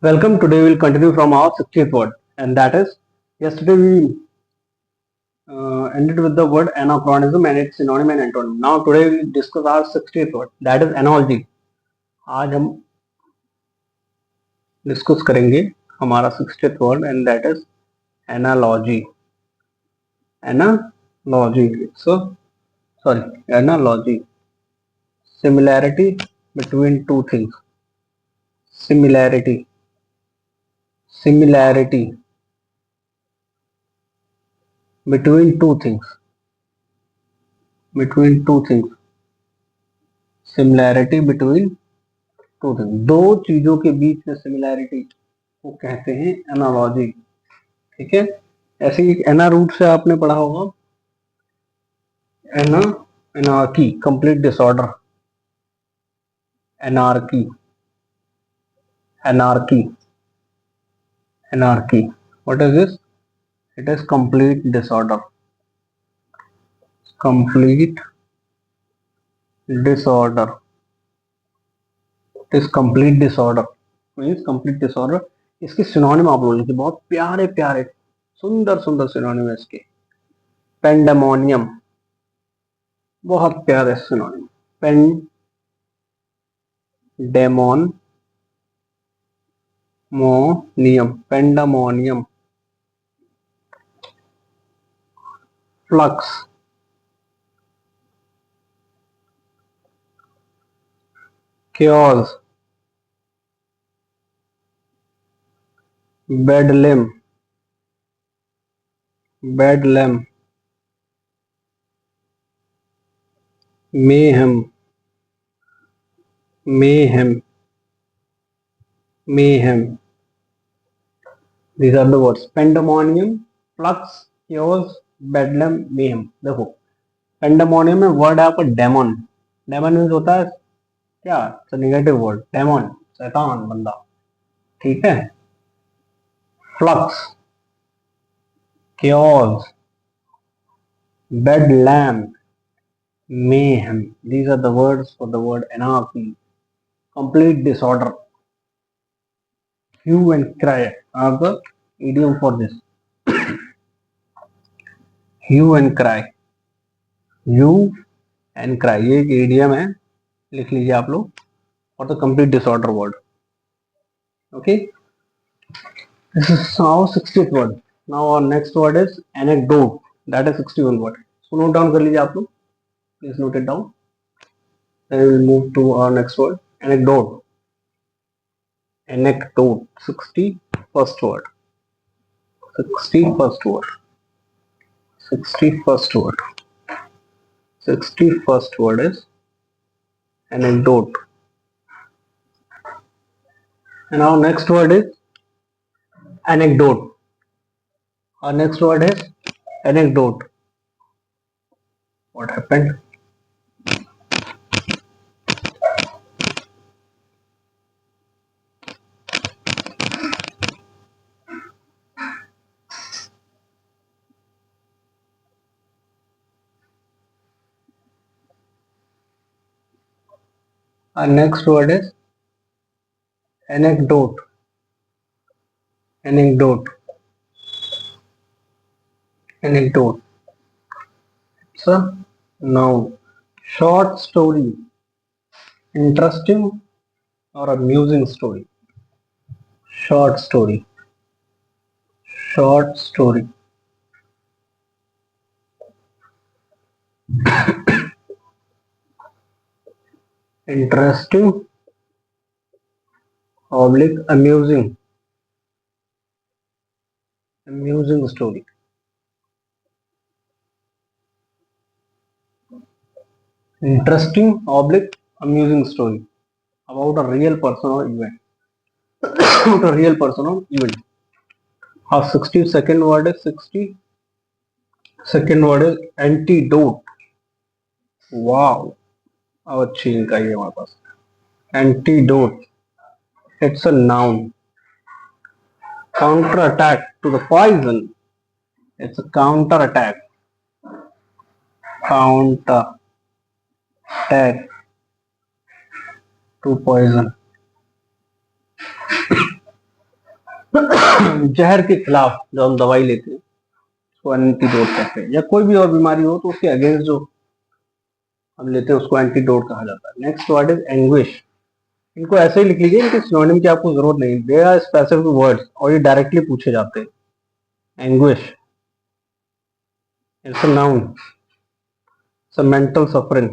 Welcome. Today we'll continue from our 60th word, and that is yesterday we ended with the word anachronism and its synonym and antonym. Now today we discuss our 60th word, that is analogy. आज हम discuss करेंगे हमारा 60th word and that is analogy. Analogy. Analogy. Similarity between two things. Similarity. Similarity between two things. Between two things. Similarity between two thing, दो चीजों के बीच में similarity को कहते हैं एनालॉजी। ठीक है, ऐसे ही एना रूट से आपने पढ़ा होगा एना, anarchy, complete disorder, anarchy, anarchy, anarchy. What is this? It is complete disorder, complete disorder, it is complete disorder means complete disorder. इसके सिनोनिम आप लोग लिखिए, बहुत प्यारे प्यारे सुंदर सुंदर सिनोनिम है इसके। पेंडेमोनियम, बहुत प्यारे synonym, pandemonium, pandemonium. Flux, chaos, bedlam, bedlam, mayhem, mayhem, mayhem. These are the words: pandemonium, flux, chaos, bedlam, mayhem. देखो पेंडेमोनियम में वर्ड है आपका डेमन। डेमन मीन्स होता है क्या? नेगेटिव वर्ड, डेमन, शैतान, बंदा। ठीक है। Flux, chaos, bedlam, mayhem. These are the words for the word anarchy, complete disorder. Hue and cry are the idiom for this. Hue and cry, hue and cry, ये एक idiom है, लिख लीजिए आप लोग, for the complete disorder word. Okay, this is our 60th word. Now our next word is anecdote, that is 61 word. So note down कर लीजिए आप लोग, please note it down. Then we will move to our next word, anecdote. Anecdote, 61st word. 61st word. 61st word. 61st word is anecdote. And our next word is anecdote. Our next word is anecdote. What happened? Our next word is anecdote. Anecdote. Anecdote. It's a noun. Short story. Interesting or amusing story. Short story. Short story. Interesting oblique amusing. Amusing story. Interesting oblique amusing story about a real person or event. About a real person or event. Our 62nd word is 62nd word is antidote. Wow, अब अच्छी इनका ही है हमारे पास। Antidote. It's a noun. Counter attack to the poison. It's a counter attack. Counter attack to poison. जहर के खिलाफ जो हम दवाई लेते हैं उसको एंटीडोट कहते हैं, या कोई भी और बीमारी हो तो उसके अगेंस्ट जो हम लेते हैं उसको एंटीडोट कहा जाता है। Next word is anguish. इनको ऐसे ही लिख लीजिए, इनके सिनोनिम की आपको जरूरत नहीं, दे आर स्पेसिफिक वर्ड्स और ये डायरेक्टली पूछे जाते हैं। Anguish it's a noun, it's a mental suffering,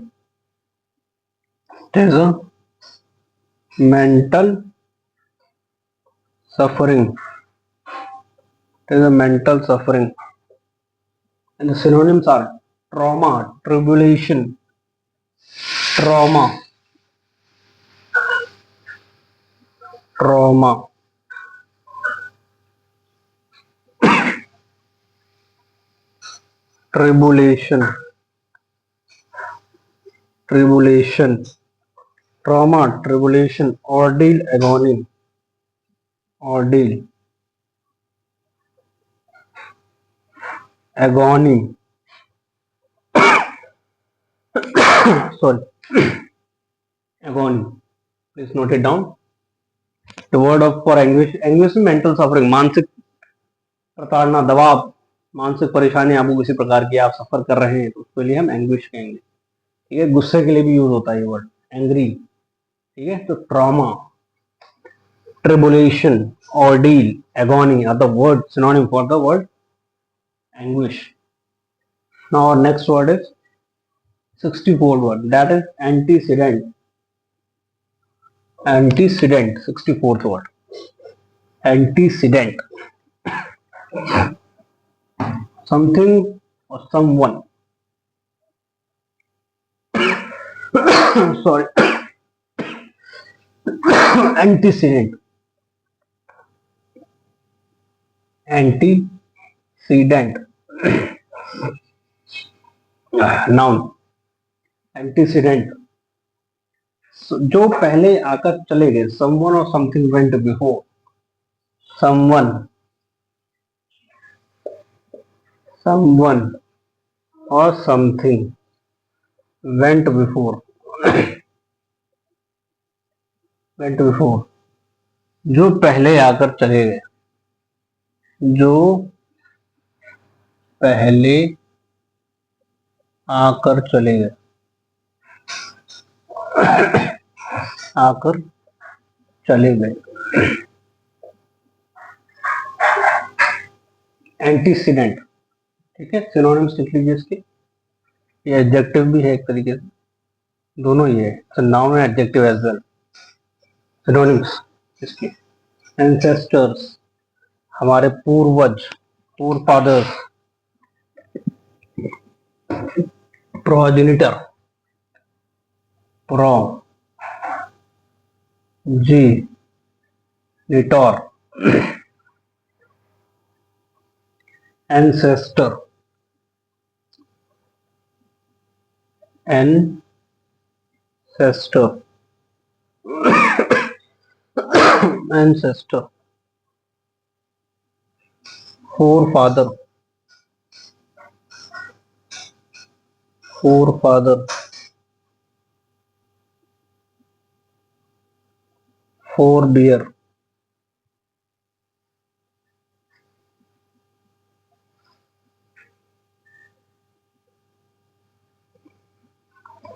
it is a mental suffering, it is a mental suffering, and the synonyms are trauma, tribulation, trauma, trauma, tribulation, tribulation, trauma, tribulation, ordeal, agony, ordeal, agony, sorry, agony, please note it down. The word of for anguish, anguish is mental suffering, मानसिक प्रताड़ना, दबाव, मानसिक परेशानी आपको किसी प्रकार की आप सफर कर रहे हैं तो उसके लिए हम एंग्विश कहेंगे। ठीक है, गुस्से के लिए भी यूज होता है ये वर्ड एंग्री। ठीक है, तो trauma, tribulation, ordeal, agony are the word synonym for the word anguish. Now our next word is 64th word, that is antecedent. Antecedent, 64th word. Antecedent. Something or someone. Sorry. Antecedent. Antecedent. Noun. Antecedent. जो पहले आकर चले गए, someone or something went before. Someone. Someone or something went before. went before. जो पहले आकर चले गए, जो पहले आकर चले गए, आकर चले गए। एंटीसीडेंट। ठीक है, सिनोनिम्स लिख लीजिए इसके। ये एडजेक्टिव भी है एक तरीके से, दोनों ही है, noun and adjective as well. Synonyms इसके एंसेस्टर्स, हमारे पूर्वज, forefathers, progenitor, progenitor, ancestor, ancestor, ancestor, forefather, forefather, forebear,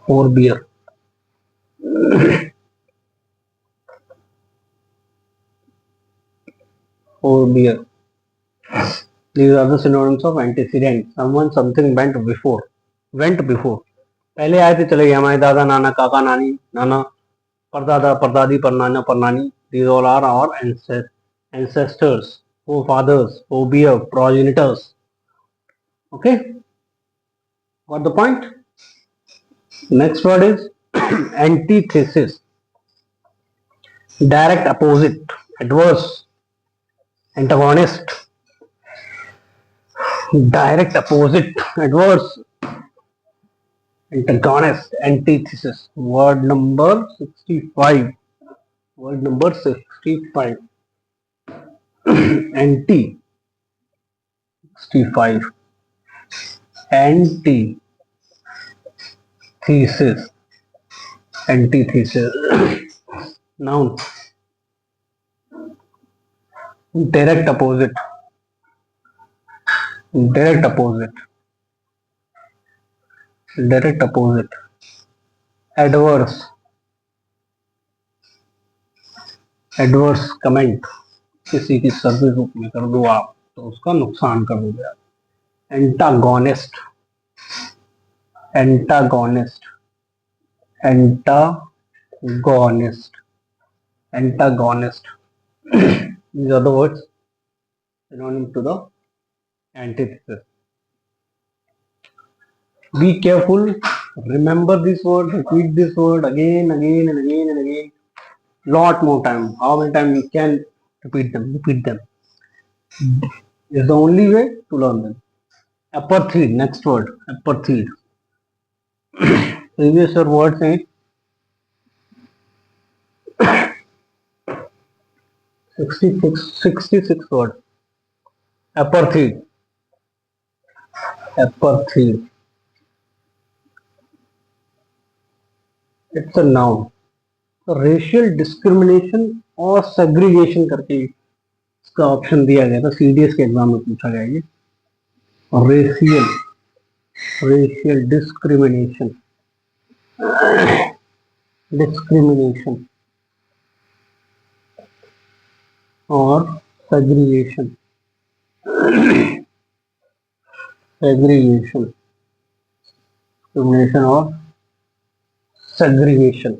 forebear, forebear. These are the synonyms of antecedent. Someone, something went before. Went before. पहले आए थे चले गए, हमारे दादा नाना काका नानी नाना परदादा परदादी परनाना परनानी. These all are our ancestors, forefathers, forebear, progenitors. Okay, got the point? Next word is antithesis. Direct opposite, adverse, antagonist, direct opposite, adverse, antagonist, antithesis. Word number 65. Word number 65. Anti 65. Antithesis. Antithesis. Noun. direct opposite, direct opposite, direct opposite, adverse, adverse comment, किसी की service में कर दो आप तो उसका नुकसान कर दोगे आप. Antagonist, antagonist, antagonist, antagonist. These are the words synonym to the antithesis. Be careful, remember this word, repeat this word again and again. Lot more time. How many times you can repeat them? Repeat them is the only way to learn them. Apathid, next word, apathid. Previous word saying 66 word. Apathid, apathid. It's a noun. Racial discrimination और segregation करके इसका option दिया गया था, CDS के exam में पूछा गया ये. रेशियल, रेशियल डिस्क्रिमिनेशन, डिस्क्रिमिनेशन और सेग्रीगेशन, सेग्रीगेशन, डिस्क्रिमिनेशन और segregation.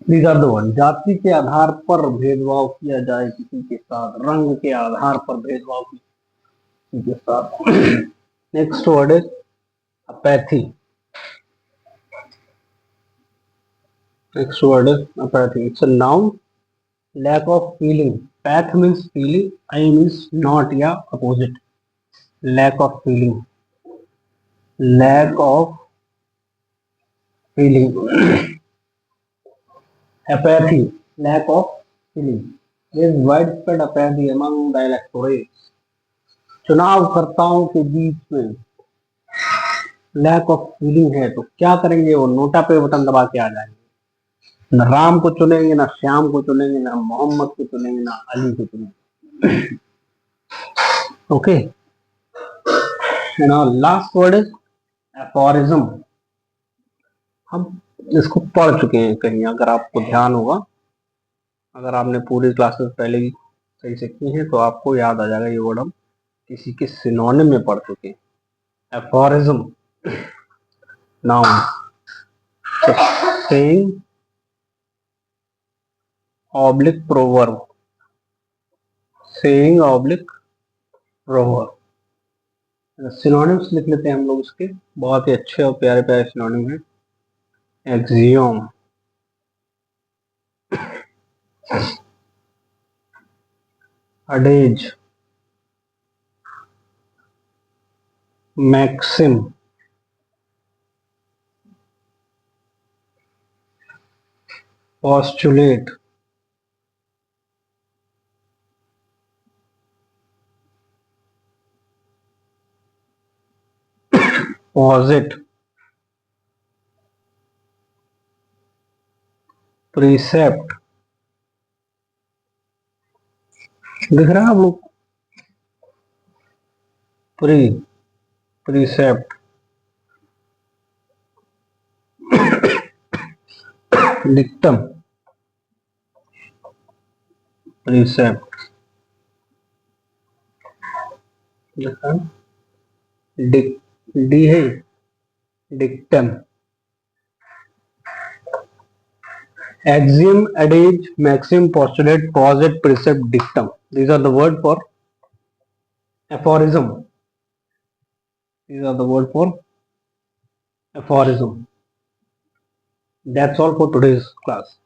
These are the ones. जाति के आधार पर भेदभाव किया जाए किसी के साथ, रंग के आधार पर भेदभाव किसी के साथ. Next word is apathy. Next word is apathy. It's a noun. Lack of feeling. Path means feeling. I means not या opposite. Lack of feeling. Lack of feeling. Apathy. Lack of feeling. There is widespread apathy among the electorates. चुनावकर्ताओं के बीच में lack of feeling है तो क्या करेंगे, वो NOTA पे button दबा के आ जाएंगे. न राम को चुनेंगे, ना श्याम को चुनेंगे, ना मोहम्मद को चुनेंगे, ना अली को चुनेंगे. Okay, now last word is aphorism. हम इसको पढ़ चुके हैं कहीं, अगर आपको ध्यान होगा, अगर आपने पूरी क्लासेस पहले ही सही से की हैं तो आपको याद आ जाएगा ये वर्ड हम किसी के सिनोनिम में पढ़ चुके हैं. Aphorism, noun, saying oblique proverb, saying oblique proverb. Synonyms लिख लेते हैं हम लोग इसके, बहुत ही अच्छे और प्यारे प्यारे सिनोनिम हैं. एक्सियोम, अडेज, मैक्सिम, पोस्टुलेट, पॉजिट, प्रीसेप्ट. दिख रहा है आप लोग, प्रीसेप्ट, डिक्टम, प्रीसेप्ट, डी है dictum. Axiom, adage, maxim, postulate, posit, precept, dictum. These are the word for aphorism. These are the word for aphorism. That's all for today's class.